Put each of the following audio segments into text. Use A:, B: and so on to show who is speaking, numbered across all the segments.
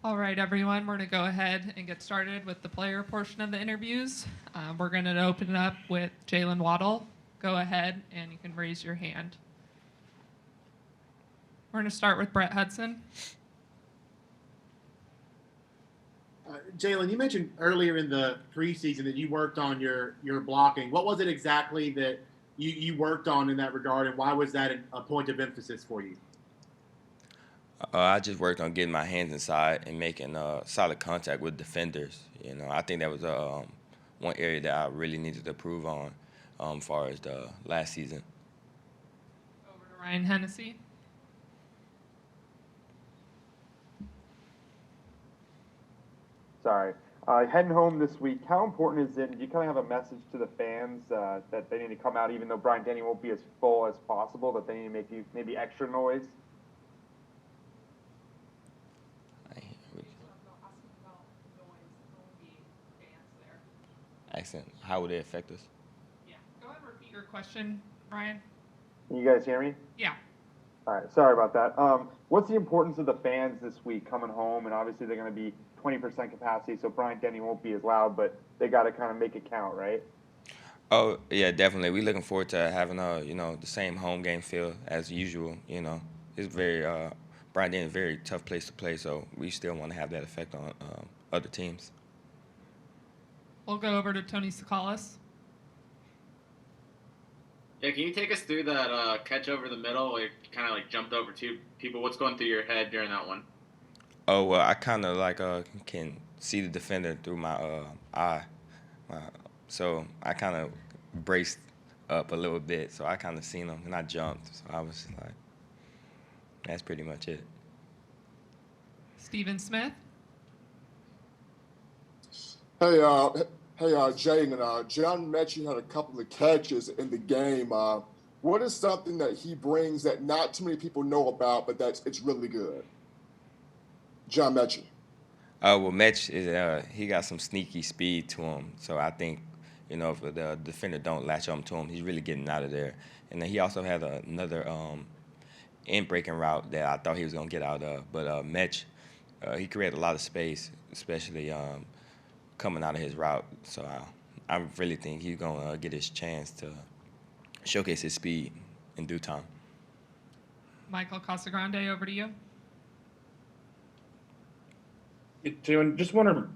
A: All right, everyone, we're going to go ahead and get started with the player portion of the interviews. We're going to open it up with Jalen Waddle. Go ahead and you can raise your hand. We're going to start with Brett Hudson.
B: Jaylen, you mentioned earlier in the preseason that you worked on your blocking. What was it exactly that you worked on in that regard, and why was that a point of emphasis for you?
C: I just worked on getting my hands inside and making solid contact with defenders. I think that was one area that I really needed to improve on as far as the last season.
A: Over to Ryan Hennessy.
D: Sorry. Heading home this week, how important is it? Do you kind of have a message to the fans that they need to come out, even though Bryant Denny won't be as full as possible, that they need to make you maybe extra noise?
C: Accent. How would it affect us?
A: Yeah. Go ahead and repeat your question, Ryan.
D: Can you guys hear me?
A: Yeah.
D: All right. Sorry about that. What's the importance of the fans this week coming home? And obviously they're going to be 20% capacity, so Bryant Denny won't be as loud, but they got to kind of make it count, right?
C: Oh yeah, definitely. We're looking forward to having the same home game feel as usual. It's very Bryant Denny is a very tough place to play, so we still want to have that effect on other teams.
A: We'll go over to Tony Sakalas.
E: Yeah, can you take us through that catch over the middle where you kind of jumped over two people? What's going through your head during that one?
C: Oh, well, I kind of can see the defender through my eye. So I kind of braced up a little bit, so I kind of seen him, and I jumped. So I was like, that's pretty much it.
A: Stephen Smith.
F: Hey, Jaylen, John Mechie had a couple of catches in the game. What is something that he brings that not too many people know about, but it's really good? John Mechie.
C: Well, Mech is he got some sneaky speed to him, so I think if the defender don't latch on to him, he's really getting out of there. And then he also had another in-breaking route that I thought he was gonna get out of, but Mech he created a lot of space, especially coming out of his route. So I really think he's gonna get his chance to showcase his speed in due time.
A: Michael Casagrande, over to you.
G: Jaylen, just wonder,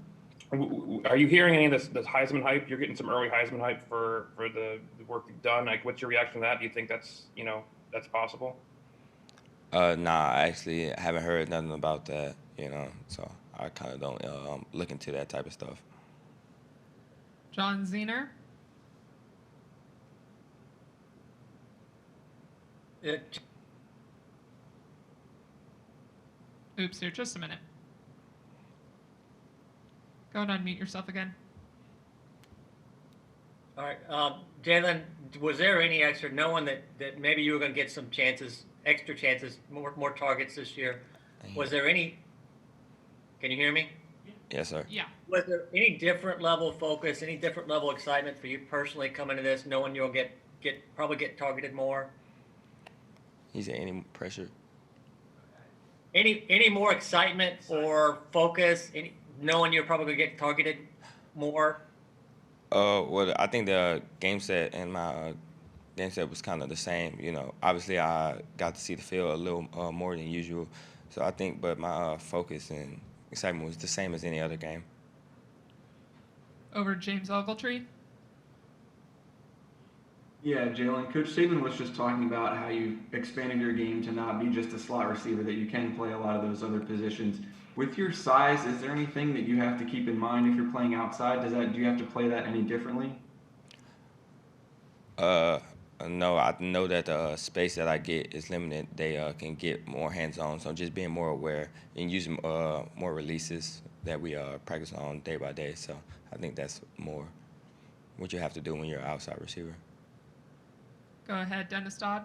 G: are you hearing any of this Heisman hype? You're getting some early Heisman hype for the work you've done. What's your reaction to that? Do you think that's possible?
C: Nah, I actually haven't heard nothing about that. So I kind of don't look into that type of stuff.
A: John Zener. Oops, here, just a minute. Go and unmute yourself again.
H: All right. Jaylen, was there any extra, knowing that maybe you were going to get some chances, extra chances, more targets this year, was there any, can you hear me?
C: Yes, sir.
A: Yeah.
H: Was there any different level of focus, any different level of excitement for you personally coming to this, knowing you'll probably get targeted more?
C: He said any pressure?
H: Any more excitement or focus, knowing you're probably going to get targeted more?
C: Well, I think the game set and my game set was kind of the same. Obviously I got to see the field a little more than usual. So I think, but my focus and excitement was the same as any other game.
A: Over to James Ogletree.
I: Yeah, Jaylen, Coach Saban was just talking about how you expanded your game to not be just a slot receiver, that you can play a lot of those other positions. With your size, is there anything that you have to keep in mind if you're playing outside? Do you have to play that any differently?
C: No, I know that the space that I get is limited. They can get more hands-on, so just being more aware and using more releases that we practice on day by day. So I think that's more what you have to do when you're an outside receiver.
A: Go ahead, Dennis Dodd.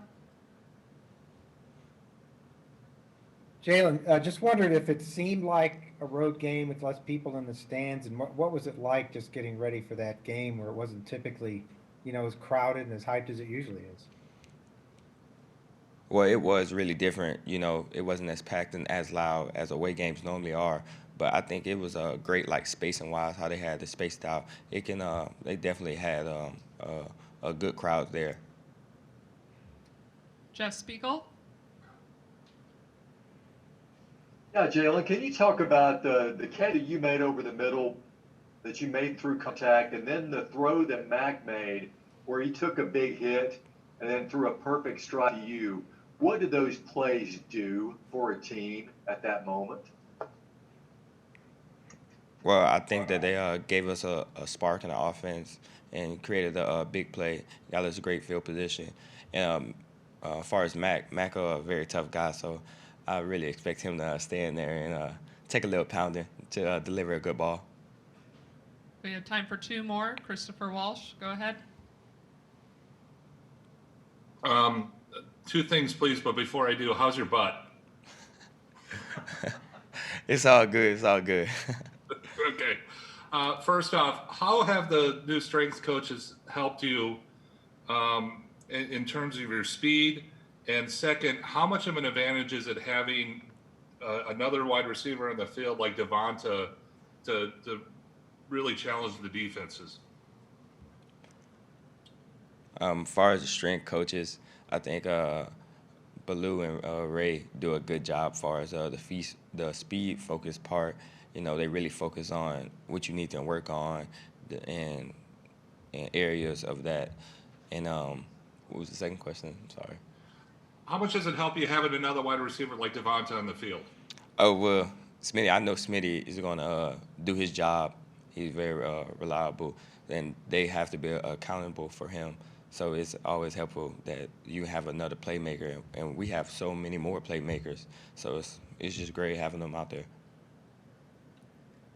J: Jaylen, just wondered if it seemed like a road game with less people in the stands, and what was it like just getting ready for that game where it wasn't typically, as crowded and as hyped as it usually is?
C: Well, it was really different. It wasn't as packed and as loud as away games normally are, but I think it was great, like spacing wise, how they had it spaced out. They definitely had a good crowd there.
A: Jeff Spiegel.
K: Yeah, Jaylen, can you talk about the catch that you made over the middle that you made through contact, and then the throw that Mac made where he took a big hit and then threw a perfect strike to you? What did those plays do for a team at that moment?
C: Well, I think that they gave us a spark in the offense and created a big play, got us a great field position. And as far as Mac a very tough guy, so I really expect him to stay in there and take a little pounding to deliver a good ball.
A: We have time for two more. Christopher Walsh, go ahead.
L: Two things, please, but before I do, how's your butt?
C: It's all good. It's all good.
L: Okay. First off, how have the new strength coaches helped you in terms of your speed? And second, how much of an advantage is it having another wide receiver in the field like Devonta to really challenge the defenses?
C: As far as the strength coaches, I think Baloo and Ray do a good job as far as the speed focus part. They really focus on what you need to work on and areas of that. And what was the second question? I'm sorry.
L: How much does it help you having another wide receiver like Devonta on the field?
C: Oh, well, Smitty, I know Smitty is going to do his job. He's very reliable, and they have to be accountable for him. So it's always helpful that you have another playmaker, and we have so many more playmakers. So it's just great having them out there.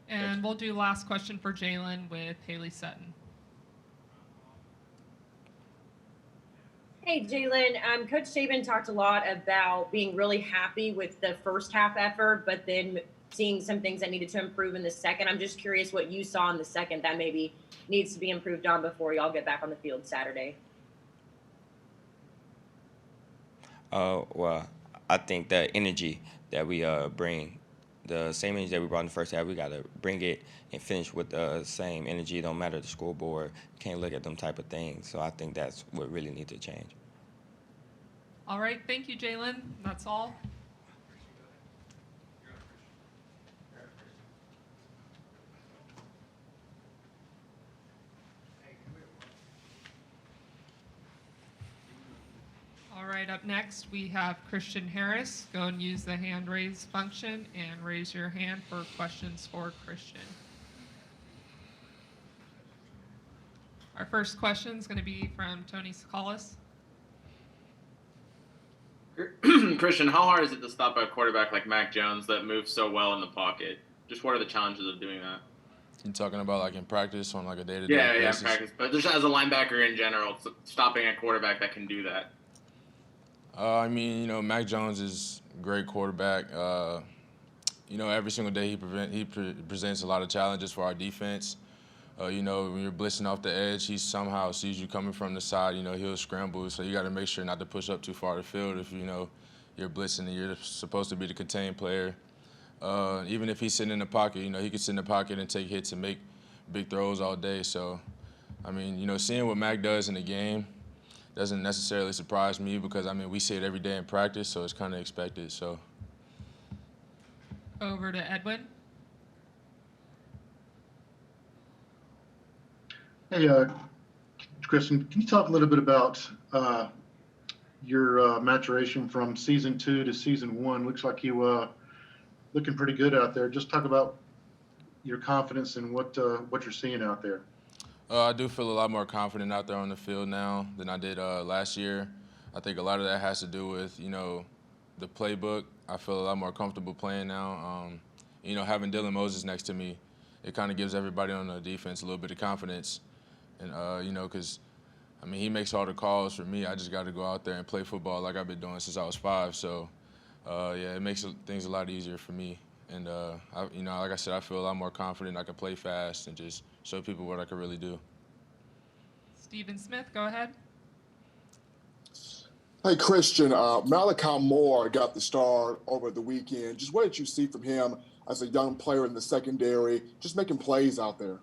A: And we'll do last question for Jaylen with Haley Sutton.
M: Hey, Jaylen, Coach Saban talked a lot about being really happy with the first half effort, but then seeing some things that needed to improve in the second. I'm just curious what you saw in the second that maybe needs to be improved on before y'all get back on the field Saturday.
C: Well, I think the energy that we bring, the same energy that we brought in the first half, we got to bring it and finish with the same energy. It don't matter the scoreboard. You can't look at them type of things. So I think that's what really needs to change.
A: All right. Thank you, Jaylen. That's all. All right, up next we have Christian Harris. Go and use the hand raise function and raise your hand for questions for Christian. Our first question is going to be from Tony Sakalas.
E: Christian, how hard is it to stop a quarterback like Mac Jones that moves so well in the pocket? Just what are the challenges of doing that?
N: You talking about like in practice on like a day-to-day
E: basis? Yeah,
N: basis?
E: practice. But just as a linebacker in general, stopping a quarterback that can do that.
N: I mean, Mac Jones is a great quarterback. Every single day he presents a lot of challenges for our defense. When you're blitzing off the edge, he somehow sees you coming from the side. He'll scramble. So you got to make sure not to push up too far to the field if you're blitzing and you're supposed to be the contained player. Even if he's sitting in the pocket, he can sit in the pocket and take hits and make big throws all day. So, I mean, seeing what Mac does in the game doesn't necessarily surprise me because, we see it every day in practice, so it's kind of expected. So.
A: Over to Edwin.
O: Hey, Kristen, can you talk a little bit about your maturation from season 2 to season 1? Looks like you looking pretty good out there. Just talk about your confidence and what you're seeing out there.
N: I do feel a lot more confident out there on the field now than I did last year. I think a lot of that has to do with, the playbook. I feel a lot more comfortable playing now. Having Dylan Moses next to me, it kind of gives everybody on the defense a little bit of confidence. And, because, he makes all the calls for me. I just got to go out there and play football like I've been doing since I was 5. So, it makes things a lot easier for me. And, like I said, I feel a lot more confident. I can play fast and just show people what I can really do.
A: Stephen Smith, go ahead.
F: Hey, Christian, Malachi Moore got the start over the weekend. Just what did you see from him as a young player in the secondary, just making plays out there?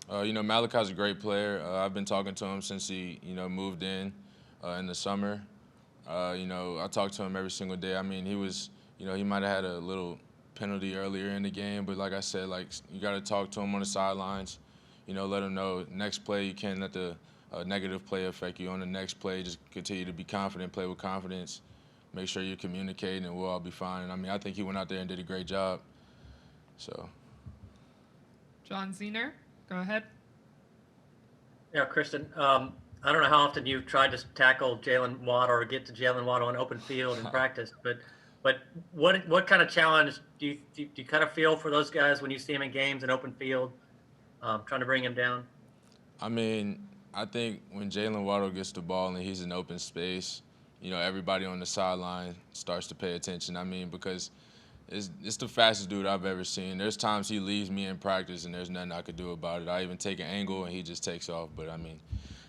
N: Malachi's a great player. I've been talking to him since he, moved in the summer. I talk to him every single day. I mean, he was, he might have had a little penalty earlier in the game, but like I said, you got to talk to him on the sidelines. Let him know next play you can't let the negative play affect you. On the next play, just continue to be confident, play with confidence, make sure you're communicating, and we'll all be fine. And, I mean, I think he went out there and did a great job. So.
A: John Zener, go ahead.
H: Yeah, Kristen, I don't know how often you've tried to tackle Jalen Waddle or get to Jalen Waddle on open field in practice, but what kind of challenge do you kind of feel for those guys when you see them in games in open field, trying to bring him down?
N: I mean, I think when Jalen Waddle gets the ball and he's in open space, everybody on the sideline starts to pay attention. I mean, because it's the fastest dude I've ever seen. There's times he leaves me in practice and there's nothing I could do about it. I even take an angle and he just takes off. But, I mean,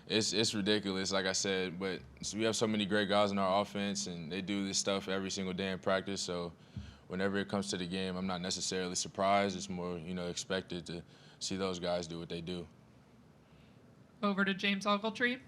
N: it's ridiculous, like I said. But we have so many great guys in our offense, and they do this stuff every single day in practice. So whenever it comes to the game, I'm not necessarily surprised. It's more, expected to see those guys do what they do.
A: Over to James Ogletree.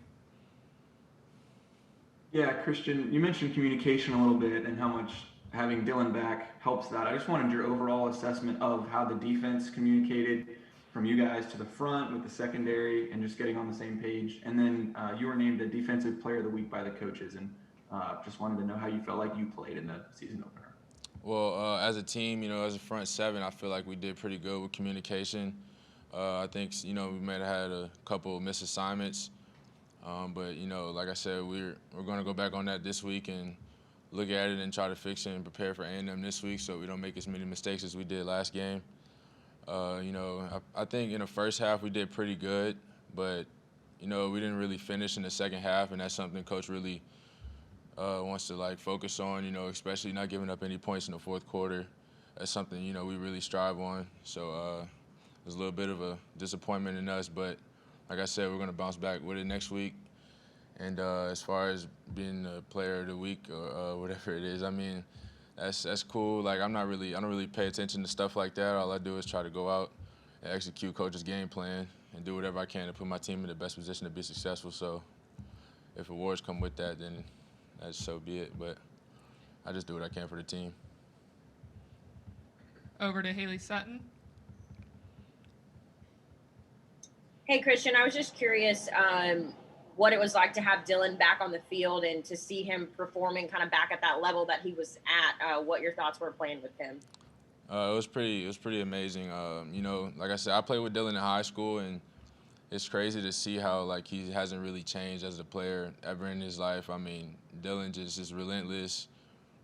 I: Yeah, Christian, you mentioned communication a little bit and how much having Dylan back helps that. I just wanted your overall assessment of how the defense communicated from you guys to the front with the secondary and just getting on the same page. And then you were named a Defensive Player of the Week by the coaches, and just wanted to know how you felt like you played in the season opener.
N: Well, as a team, as a front seven, I feel like we did pretty good with communication. I think, we might have had a couple of misassignments. But, like I said, we're going to go back on that this week and look at it and try to fix it and prepare for A&M this week so we don't make as many mistakes as we did last game. I think in the first half we did pretty good, but, we didn't really finish in the second half, and that's something Coach really wants to, focus on, especially not giving up any points in the fourth quarter. That's something, we really strive on. So there's a little bit of a disappointment in us, but like I said, we're going to bounce back with it next week. And as far as being the player of the week or whatever it is, I mean, that's cool. I don't really pay attention to stuff like that. All I do is try to go out and execute Coach's game plan and do whatever I can to put my team in the best position to be successful. So if awards come with that, then that's so be it. But I just do what I can for the team.
A: Over to Haley Sutton.
M: Hey, Christian, I was just curious what it was like to have Dylan back on the field and to see him performing kind of back at that level that he was at, what your thoughts were playing with him.
N: It was pretty amazing. Like I said, I played with Dylan in high school, and it's crazy to see how, he hasn't really changed as a player ever in his life. I mean, Dylan just is relentless,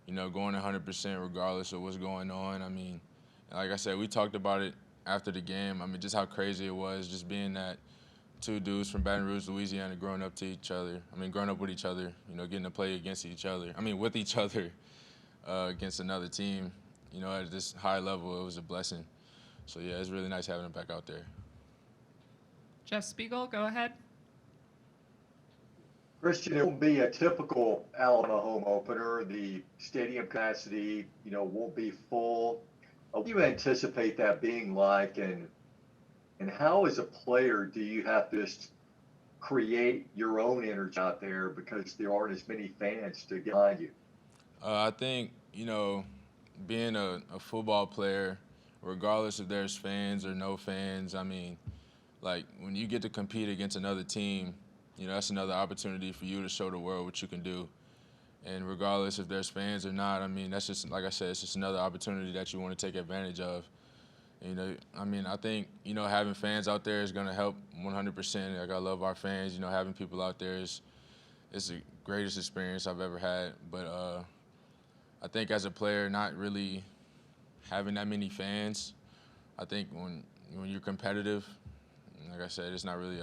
N: going 100% regardless of what's going on. I mean, like I said, we talked about it after the game. I mean, just how crazy it was, just being that two dudes from Baton Rouge, Louisiana, growing up with each other, getting to play against each other. I mean, with each other against another team, at this high level, it was a blessing. So, yeah, it's really nice having him back out there.
A: Jeff Spiegel, go ahead.
K: Christian, it won't be a typical Alabama home opener. The stadium capacity, won't be full. What do you anticipate that being like, and how, as a player, do you have to just create your own energy out there because there aren't as many fans to get behind you?
N: I think, being a football player, regardless if there's fans or no fans, I mean, when you get to compete against another team, that's another opportunity for you to show the world what you can do. And regardless if there's fans or not, I mean, that's just, like I said, it's just another opportunity that you want to take advantage of. I think, having fans out there is going to help 100%. I love our fans. Having people out there is the greatest experience I've ever had. But I think as a player, not really having that many fans, I think when you're competitive, like I said, it's not really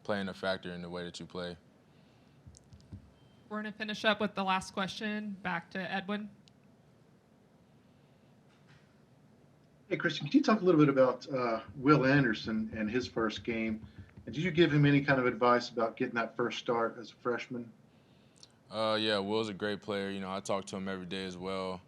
N: playing a factor in the way that you play.
A: We're going to finish up with the last question. Back to Edwin.
O: Hey, Christian, can you talk a little bit about Will Anderson and his first game? And did you give him any kind of advice about getting that first start as a freshman?
N: Yeah, Will's a great player. I talk to him every day as well.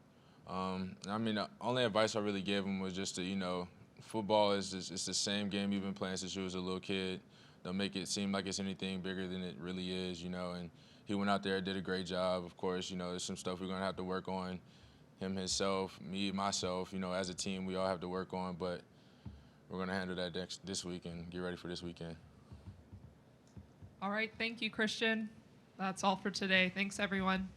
N: I mean, the only advice I really gave him was just to, you know, football is just, it's the same game you've been playing since you was a little kid. Don't make it seem like it's anything bigger than it really is, you know. And he went out there, did a great job. Of course, you know, there's some stuff we're gonna have to work on. Him, himself, me, myself. You know, as a team, we all have to work on. But we're gonna handle that this week and get ready for this weekend.
A: All right. Thank you, Christian. That's all for today. Thanks, everyone.